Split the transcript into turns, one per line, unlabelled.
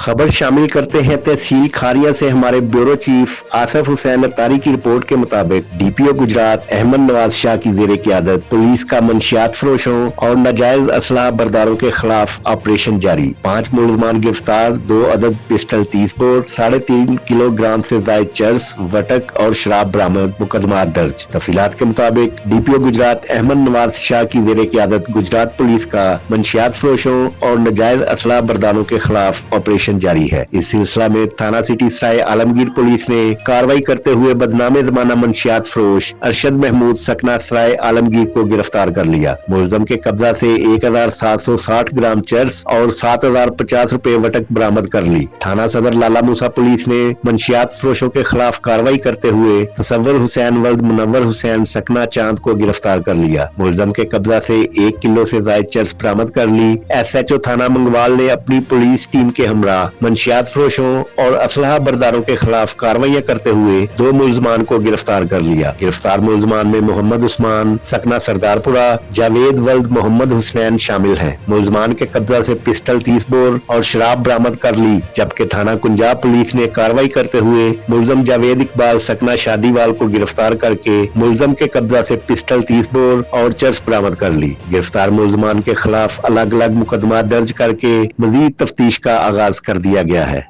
खबर शामिल करते हैं तहसील खारिया से हमारे ब्यूरो चीफ आसिफ हुसैन अत्तारी की रिपोर्ट के मुताबिक डीपीओ गुजरात अहमद नवाज शाह की जेर क़यादत पुलिस का मंशियात फरोशों और नाजायज असलाह बरदारों के खिलाफ ऑपरेशन जारी। 5 मुलजमान गिरफ्तार, 2 अदद पिस्टल 30 बोर, 3.5 किलोग्राम से जायद चर्स, वटक और शराब बरामद, मुकदमा दर्ज। तफसीलात के मुताबिक डीपीओ गुजरात अहमद नवाज शाह की जेर क़यादत गुजरात पुलिस का मंशियात फरोशों और नाजायज असलाह बरदारों के खिलाफ ऑपरेशन जारी है। इस सिलसिला में थाना सिटी सराय आलमगीर पुलिस ने कार्रवाई करते हुए बदनामे जमाना मंशियात फरोश अरशद महमूद सकना सराय आलमगीर को गिरफ्तार कर लिया। मुलजम के कब्जा से 1760 ग्राम चर्स और 7050 रुपए वटक बरामद कर ली। थाना सदर लाला मूसा पुलिस ने मंशियात फरोशों के खिलाफ कार्रवाई करते हुए तसव्वुर हुसैन वल्द मुनव्वर हुसैन सकना चांद को गिरफ्तार कर लिया। मुलजम के कब्जा से 1 किलो से जायद चर्स बरामद कर ली। SHO थाना मंगवाल ने अपनी पुलिस टीम के हमरा मंशियात फरोशों और असलहा बरदारों के खिलाफ कार्रवाई करते हुए 2 मुलजमान को गिरफ्तार कर लिया। गिरफ्तार मुलजमान में मोहम्मद उस्मान सकना सरदारपुरा, जावेद वल्द मोहम्मद हुसैन शामिल हैं। मुलजमान के कब्जा से पिस्टल 30 बोर और शराब बरामद कर ली, जबकि थाना कुंजाब पुलिस ने कार्रवाई करते हुए मुलजम जावेद इकबाल सकना शादीवाल को गिरफ्तार करके मुलजम के कब्जा से पिस्टल 30 बोर और चर्स बरामद कर ली। गिरफ्तार मुलजमान के खिलाफ अलग अलग मुकदमा दर्ज करके मजीद तफ्तीश का आगाज कर दिया गया है।